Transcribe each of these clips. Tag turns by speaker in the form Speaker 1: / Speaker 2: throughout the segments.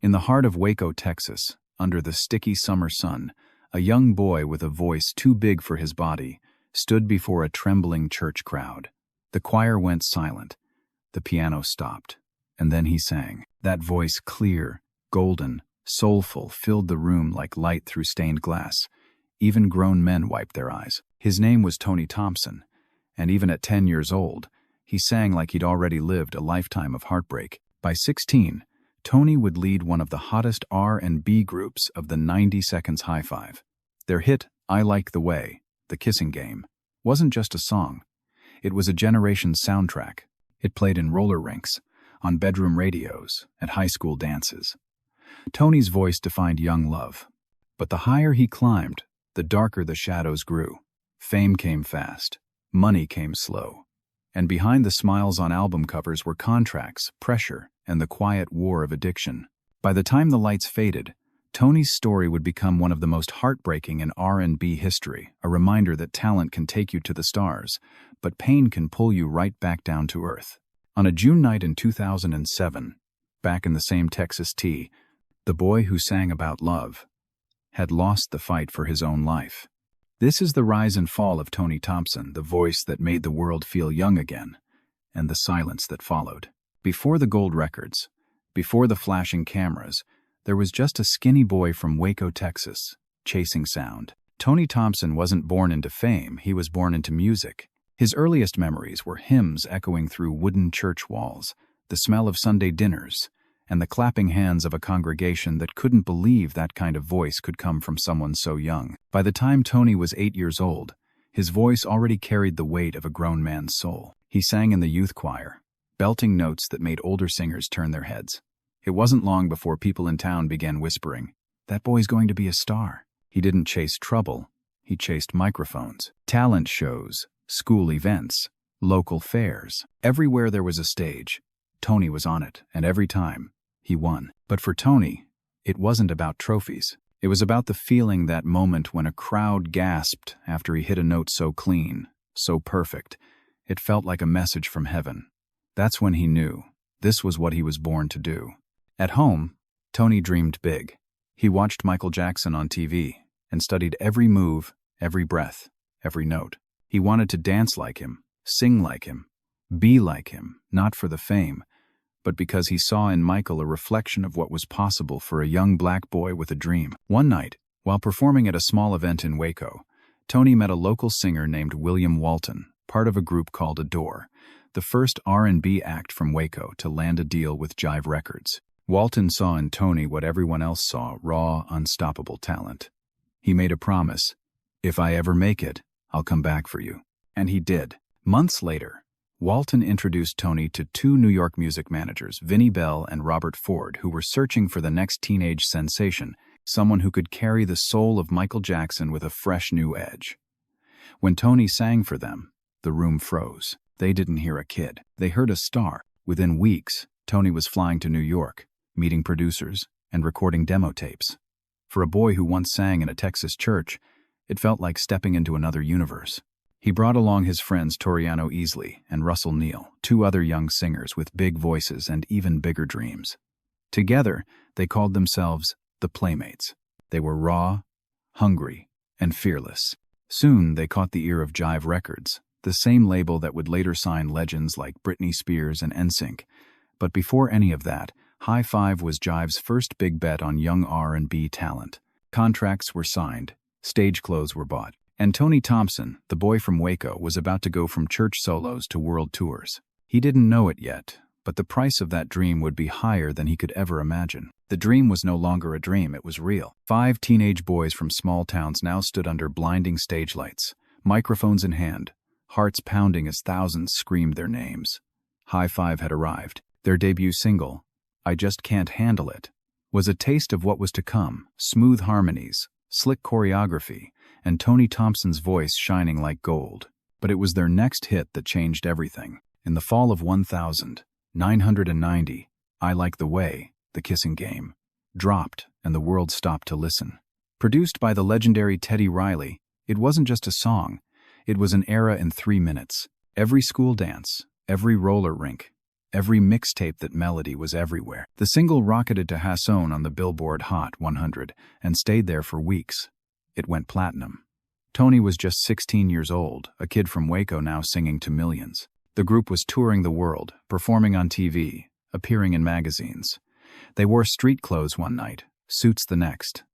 Speaker 1: In the heart of Waco, Texas, under the sticky summer sun, a young boy with a voice too big for his body stood before a trembling church crowd. The choir went silent. The piano stopped. And then he sang. That voice, clear, golden, soulful, filled the room like light through stained glass. Even grown men wiped their eyes. His name was Tony Thompson, and even at 10 years old, he sang like he'd already lived a lifetime of heartbreak. By 16, Tony would lead one of the hottest R&B groups of the 90 Seconds High Five. Their hit, I Like the Way, The Kissing Game, wasn't just a song. It was a generation's soundtrack. It played in roller rinks, on bedroom radios, at high school dances. Tony's voice defined young love. But the higher he climbed, the darker the shadows grew. Fame came fast. Money came slow. And behind the smiles on album covers were contracts, pressure, and the quiet war of addiction. By the time the lights faded, Tony's story would become one of the most heartbreaking in R&B history, a reminder that talent can take you to the stars, but pain can pull you right back down to earth. On a June night in 2007, back in the same Texas T, the boy who sang about love had lost the fight for his own life. This is the rise and fall of Tony Thompson, the voice that made the world feel young again, and the silence that followed. Before the gold records, before the flashing cameras, there was just a skinny boy from Waco, Texas, chasing sound. Tony Thompson wasn't born into fame, he was born into music. His earliest memories were hymns echoing through wooden church walls, the smell of Sunday dinners, and the clapping hands of a congregation that couldn't believe that kind of voice could come from someone so young. By the time Tony was 8 years old, his voice already carried the weight of a grown man's soul. He sang in the youth choir, belting notes that made older singers turn their heads. It wasn't long before people in town began whispering, "That boy's going to be a star." He didn't chase trouble, he chased microphones, talent shows, school events, local fairs. Everywhere there was a stage, Tony was on it, and every time, he won. But for Tony, it wasn't about trophies. It was about the feeling, that moment when a crowd gasped after he hit a note so clean, so perfect, it felt like a message from heaven. That's when he knew this was what he was born to do. At home, Tony dreamed big. He watched Michael Jackson on TV and studied every move, every breath, every note. He wanted to dance like him, sing like him, be like him, not for the fame, but because he saw in Michael a reflection of what was possible for a young black boy with a dream. One night, while performing at a small event in Waco, Tony met a local singer named William Walton, part of a group called Adore, the first R&B act from Waco to land a deal with Jive Records. Walton saw in Tony what everyone else saw: raw, unstoppable talent. He made a promise: "If I ever make it, I'll come back for you." And he did. Months later, Walton introduced Tony to two New York music managers, Vinnie Bell and Robert Ford, who were searching for the next teenage sensation, someone who could carry the soul of Michael Jackson with a fresh new edge. When Tony sang for them, the room froze. They didn't hear a kid. They heard a star. Within weeks, Tony was flying to New York, meeting producers, and recording demo tapes. For a boy who once sang in a Texas church, it felt like stepping into another universe. He brought along his friends Toriano Easley and Russell Neal, two other young singers with big voices and even bigger dreams. Together, they called themselves the Playmates. They were raw, hungry, and fearless. Soon, they caught the ear of Jive Records, the same label that would later sign legends like Britney Spears and NSYNC. But before any of that, High Five was Jive's first big bet on young R&B talent. Contracts were signed, stage clothes were bought, and Tony Thompson, the boy from Waco, was about to go from church solos to world tours. He didn't know it yet, but the price of that dream would be higher than he could ever imagine. The dream was no longer a dream, it was real. 5 teenage boys from small towns now stood under blinding stage lights, microphones in hand, hearts pounding as thousands screamed their names. High Five had arrived. Their debut single, I Just Can't Handle It, was a taste of what was to come: smooth harmonies, slick choreography, and Tony Thompson's voice shining like gold. But it was their next hit that changed everything. In the fall of 1990, I Like the Way, The Kissing Game, dropped, and the world stopped to listen. Produced by the legendary Teddy Riley, it wasn't just a song, it was an era in 3 minutes. Every school dance, every roller rink, Every mixtape that melody was everywhere. The single rocketed to Hasson on the Billboard Hot 100 and stayed there for weeks. It went platinum. Tony was just 16 years old, a kid from Waco now singing to millions. The group was touring the world, performing on TV, appearing in magazines. They wore street clothes one night, suits the next.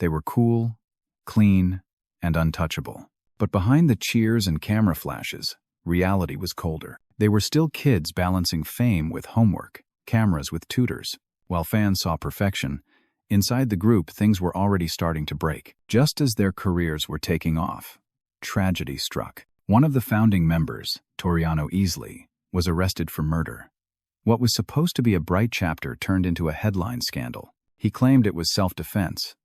Speaker 1: They were cool, clean, and untouchable. But behind the cheers and camera flashes, reality was colder. They were still kids balancing fame with homework, cameras with tutors. While fans saw perfection, inside the group things were already starting to break. Just as their careers were taking off, tragedy struck. One of the founding members, Toriano Easley, was arrested for murder. What was supposed to be a bright chapter turned into a headline scandal. He claimed it was self-defense,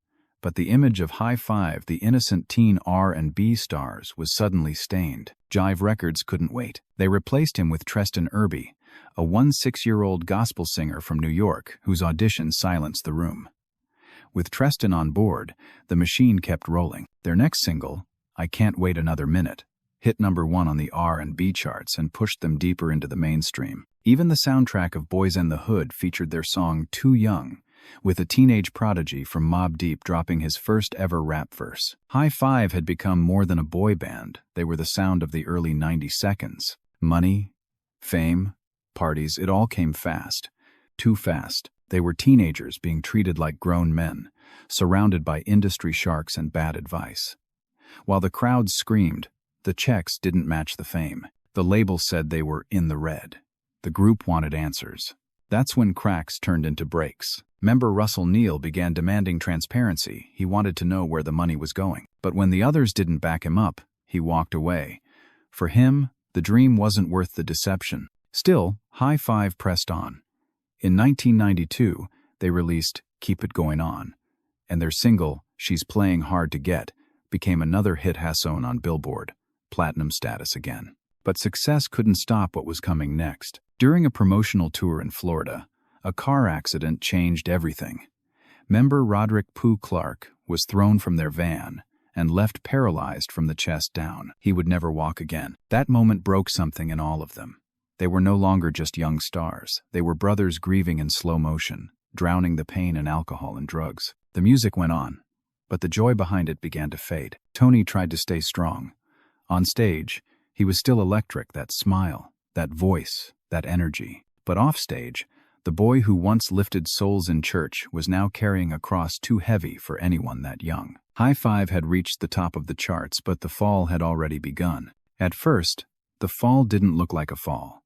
Speaker 1: but the image of High Five, the innocent teen R&B stars, was suddenly stained. Jive Records couldn't wait. They replaced him with Treston Irby, a 16-year-old gospel singer from New York whose audition silenced the room. With Treston on board, the machine kept rolling. Their next single, I Can't Wait Another Minute, hit #1 on the R&B charts and pushed them deeper into the mainstream. Even the soundtrack of Boys and the Hood featured their song Too Young, with a teenage prodigy from Mobb Deep dropping his first ever rap verse. High Five had become more than a boy band. They were the sound of the early 90 seconds. Money, fame, parties, it all came fast. Too fast. They were teenagers being treated like grown men, surrounded by industry sharks and bad advice. While the crowd screamed, the checks didn't match the fame. The label said they were in the red. The group wanted answers. That's when cracks turned into breaks. Member Russell Neal began demanding transparency. He wanted to know where the money was going. But when the others didn't back him up, he walked away. For him, the dream wasn't worth the deception. Still, High Five pressed on. In 1992, they released Keep It Going On, and their single, She's Playing Hard to Get, became another hit Hasson on Billboard, platinum status again. But success couldn't stop what was coming next. During a promotional tour in Florida, a car accident changed everything. Member Roderick Pooh Clark was thrown from their van and left paralyzed from the chest down. He would never walk again. That moment broke something in all of them. They were no longer just young stars. They were brothers grieving in slow motion, drowning the pain in alcohol and drugs. The music went on, but the joy behind it began to fade. Tony tried to stay strong. On stage, he was still electric, that smile, that voice, that energy. But offstage, the boy who once lifted souls in church was now carrying a cross too heavy for anyone that young. High Five had reached the top of the charts, but the fall had already begun. At first, the fall didn't look like a fall.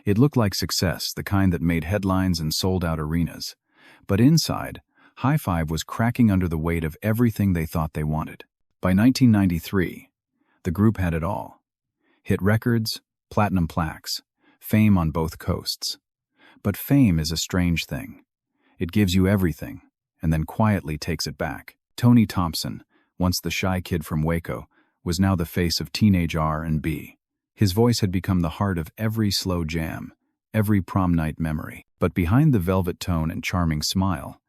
Speaker 1: It looked like success, the kind that made headlines and sold out arenas. But inside, High Five was cracking under the weight of everything they thought they wanted. By 1993, the group had it all. Hit records, platinum plaques, fame on both coasts. But fame is a strange thing. It gives you everything, and then quietly takes it back. Tony Thompson, once the shy kid from Waco, was now the face of teenage R&B. His voice had become the heart of every slow jam, every prom night memory. But behind the velvet tone and charming smile,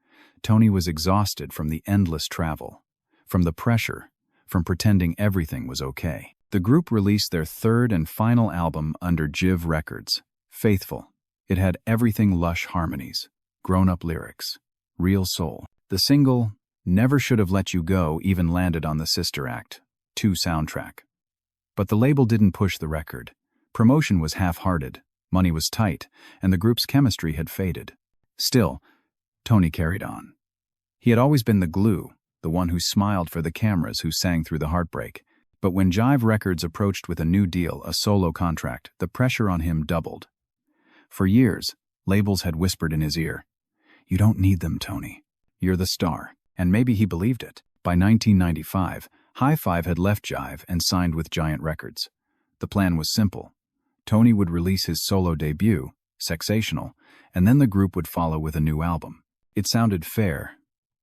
Speaker 1: Tony was exhausted from the endless travel, from the pressure, from pretending everything was okay. The group released their third and final album under Jive Records, Faithful. It had everything: lush harmonies, grown-up lyrics, real soul. The single, Never Should Have Let You Go, even landed on the Sister Act 2 soundtrack. But the label didn't push the record. Promotion was half-hearted, money was tight, and the group's chemistry had faded. Still, Tony carried on. He had always been the glue, the one who smiled for the cameras, who sang through the heartbreak. But when Jive Records approached with a new deal, a solo contract, the pressure on him doubled. For years, labels had whispered in his ear, "You don't need them, Tony. You're the star." And maybe he believed it. By 1995, High Five had left Jive and signed with Giant Records. The plan was simple. Tony would release his solo debut, Sexational, and then the group would follow with a new album. It sounded fair.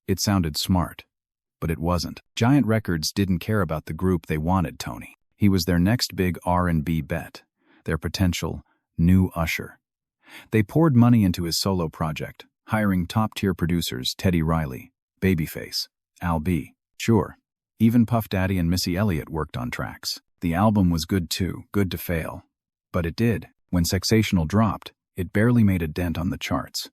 Speaker 1: It sounded smart. But it wasn't. Giant Records didn't care about the group. They wanted Tony. He was their next big R&B bet, their potential new Usher. They poured money into his solo project, hiring top-tier producers Teddy Riley, Babyface, Al B. Sure, even Puff Daddy and Missy Elliott worked on tracks. The album was good too, good to fail. But it did. When Sexational dropped, It barely made a dent on the charts.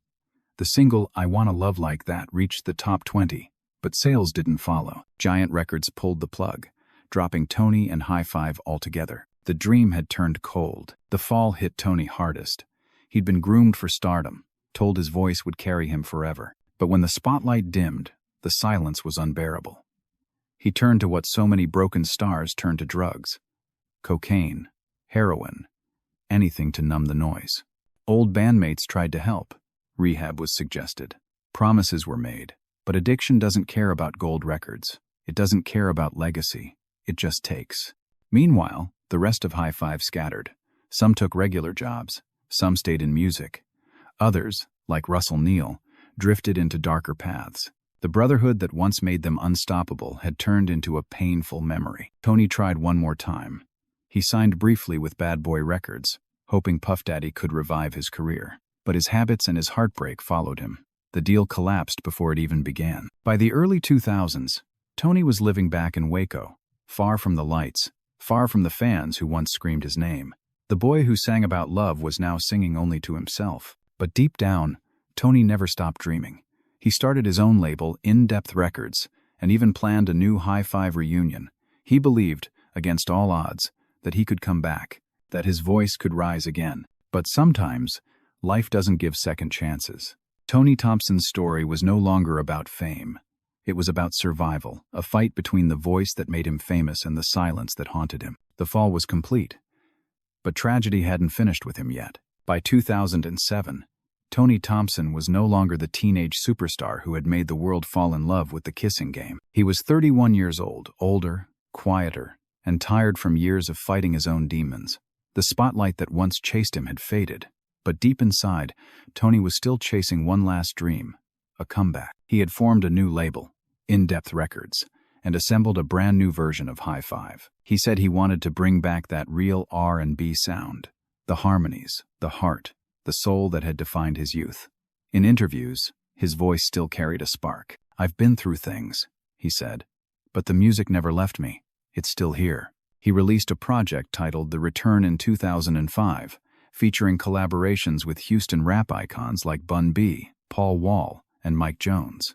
Speaker 1: The single "I Wanna Love Like That" reached the top 20, but sales didn't follow. Giant Records pulled the plug, dropping Tony and High Five altogether. The dream had turned cold. The fall hit Tony hardest. He'd been groomed for stardom, told his voice would carry him forever. But when the spotlight dimmed, the silence was unbearable. He turned to what so many broken stars turn to: drugs. Cocaine, heroin, anything to numb the noise. Old bandmates tried to help. Rehab was suggested. Promises were made. But addiction doesn't care about gold records. It doesn't care about legacy. It just takes. Meanwhile, the rest of High Five scattered. Some took regular jobs. Some stayed in music. Others, like Russell Neal, drifted into darker paths. The brotherhood that once made them unstoppable had turned into a painful memory. Tony tried one more time. He signed briefly with Bad Boy Records, hoping Puff Daddy could revive his career. But his habits and his heartbreak followed him. The deal collapsed before it even began. By the early 2000s, Tony was living back in Waco, far from the lights, far from the fans who once screamed his name. The boy who sang about love was now singing only to himself. But deep down, Tony never stopped dreaming. He started his own label, In-Depth Records, and even planned a new High Five reunion. He believed, against all odds, that he could come back, that his voice could rise again. But sometimes, life doesn't give second chances. Tony Thompson's story was no longer about fame. It was about survival, a fight between the voice that made him famous and the silence that haunted him. The fall was complete. But tragedy hadn't finished with him yet. By 2007, Tony Thompson was no longer the teenage superstar who had made the world fall in love with the kissing game. He was 31 years old, older, quieter, and tired from years of fighting his own demons. The spotlight that once chased him had faded. But deep inside, Tony was still chasing one last dream, a comeback. He had formed a new label, In-Depth Records, and assembled a brand new version of High Five. He said he wanted to bring back that real R&B sound, the harmonies, the heart, the soul that had defined his youth. In interviews, his voice still carried a spark. "I've been through things," he said, "but the music never left me. It's still here." He released a project titled The Return in 2005, featuring collaborations with Houston rap icons like Bun B, Paul Wall, and Mike Jones.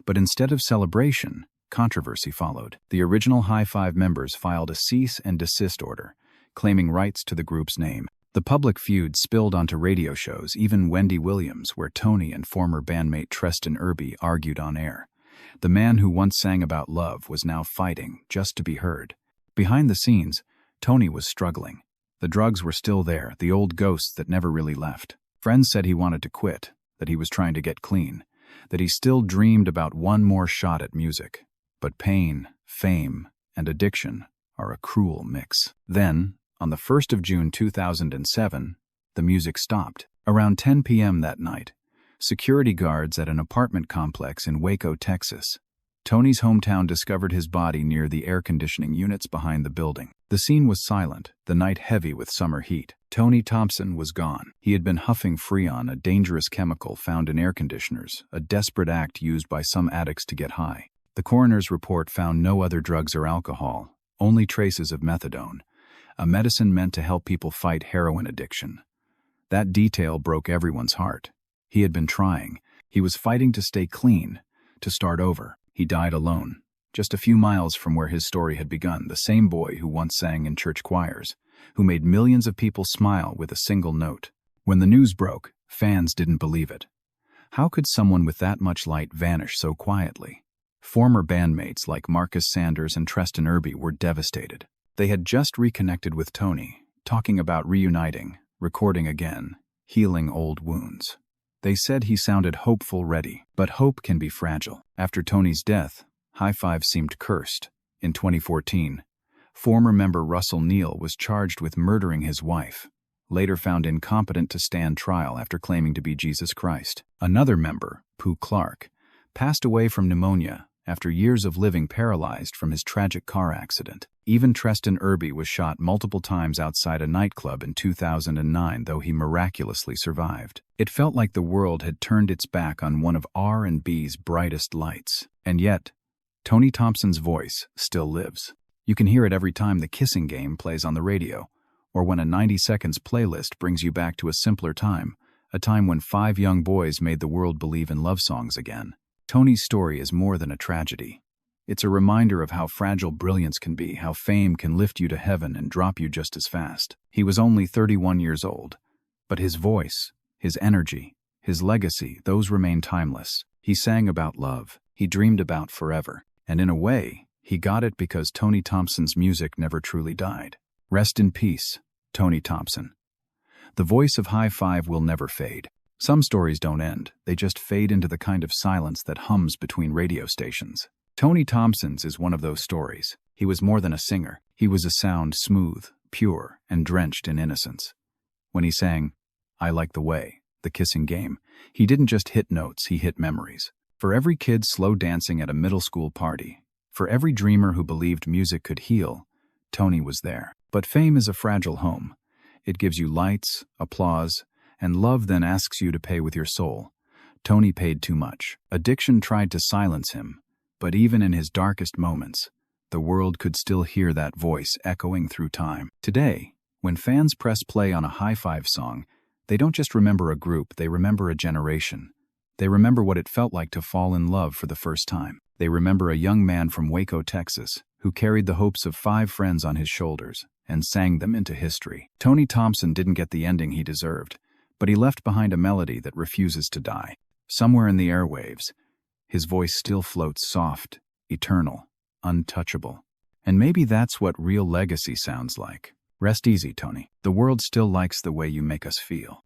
Speaker 1: But instead of celebration, controversy followed. The original High Five members filed a cease and desist order, claiming rights to the group's name. The public feud spilled onto radio shows, even Wendy Williams, where Tony and former bandmate Treston Irby argued on air. The man who once sang about love was now fighting just to be heard. Behind the scenes, Tony was struggling. The drugs were still there, the old ghosts that never really left. Friends said he wanted to quit, that he was trying to get clean, that he still dreamed about one more shot at music. But pain, fame, and addiction are a cruel mix. Then, on the 1st of June 2007, the music stopped. Around 10 p.m. that night, security guards at an apartment complex in Waco, Texas, Tony's hometown, discovered his body near the air conditioning units behind the building. The scene was silent, the night heavy with summer heat. Tony Thompson was gone. He had been huffing Freon, a dangerous chemical found in air conditioners, a desperate act used by some addicts to get high. The coroner's report found no other drugs or alcohol, only traces of methadone, a medicine meant to help people fight heroin addiction. That detail broke everyone's heart. He had been trying. He was fighting to stay clean, to start over. He died alone, just a few miles from where his story had begun, the same boy who once sang in church choirs, who made millions of people smile with a single note. When the news broke, fans didn't believe it. How could someone with that much light vanish so quietly? Former bandmates like Marcus Sanders and Treston Irby were devastated. They had just reconnected with Tony, talking about reuniting, recording again, healing old wounds. They said he sounded hopeful, ready, but hope can be fragile. After Tony's death, High Five seemed cursed. In 2014, former member Russell Neal was charged with murdering his wife, later found incompetent to stand trial after claiming to be Jesus Christ. Another member, Pooh Clark, passed away from pneumonia after years of living paralyzed from his tragic car accident. Even Treston Irby was shot multiple times outside a nightclub in 2009, though he miraculously survived. It felt like the world had turned its back on one of R&B's brightest lights. And yet, Tony Thompson's voice still lives. You can hear it every time The Kissing Game plays on the radio, or when a 90 seconds playlist brings you back to a simpler time, a time when 5 young boys made the world believe in love songs again. Tony's story is more than a tragedy. It's a reminder of how fragile brilliance can be, how fame can lift you to heaven and drop you just as fast. He was only 31 years old, but his voice, his energy, his legacy, those remain timeless. He sang about love, he dreamed about forever, and in a way, he got it because Tony Thompson's music never truly died. Rest in peace, Tony Thompson. The voice of High Five will never fade. Some stories don't end, they just fade into the kind of silence that hums between radio stations. Tony Thompson's is one of those stories. He was more than a singer. He was a sound smooth, pure, and drenched in innocence. When he sang, "I Like the Way," the kissing game, he didn't just hit notes, he hit memories. For every kid slow dancing at a middle school party, for every dreamer who believed music could heal, Tony was there. But fame is a fragile home. It gives you lights, applause, and love then asks you to pay with your soul. Tony paid too much. Addiction tried to silence him, but even in his darkest moments, the world could still hear that voice echoing through time. Today, when fans press play on a High Five song, they don't just remember a group, they remember a generation. They remember what it felt like to fall in love for the first time. They remember a young man from Waco, Texas, who carried the hopes of 5 friends on his shoulders and sang them into history. Tony Thompson didn't get the ending he deserved, but he left behind a melody that refuses to die. Somewhere in the airwaves, his voice still floats soft, eternal, untouchable. And maybe that's what real legacy sounds like. Rest easy, Tony. The world still likes the way you make us feel.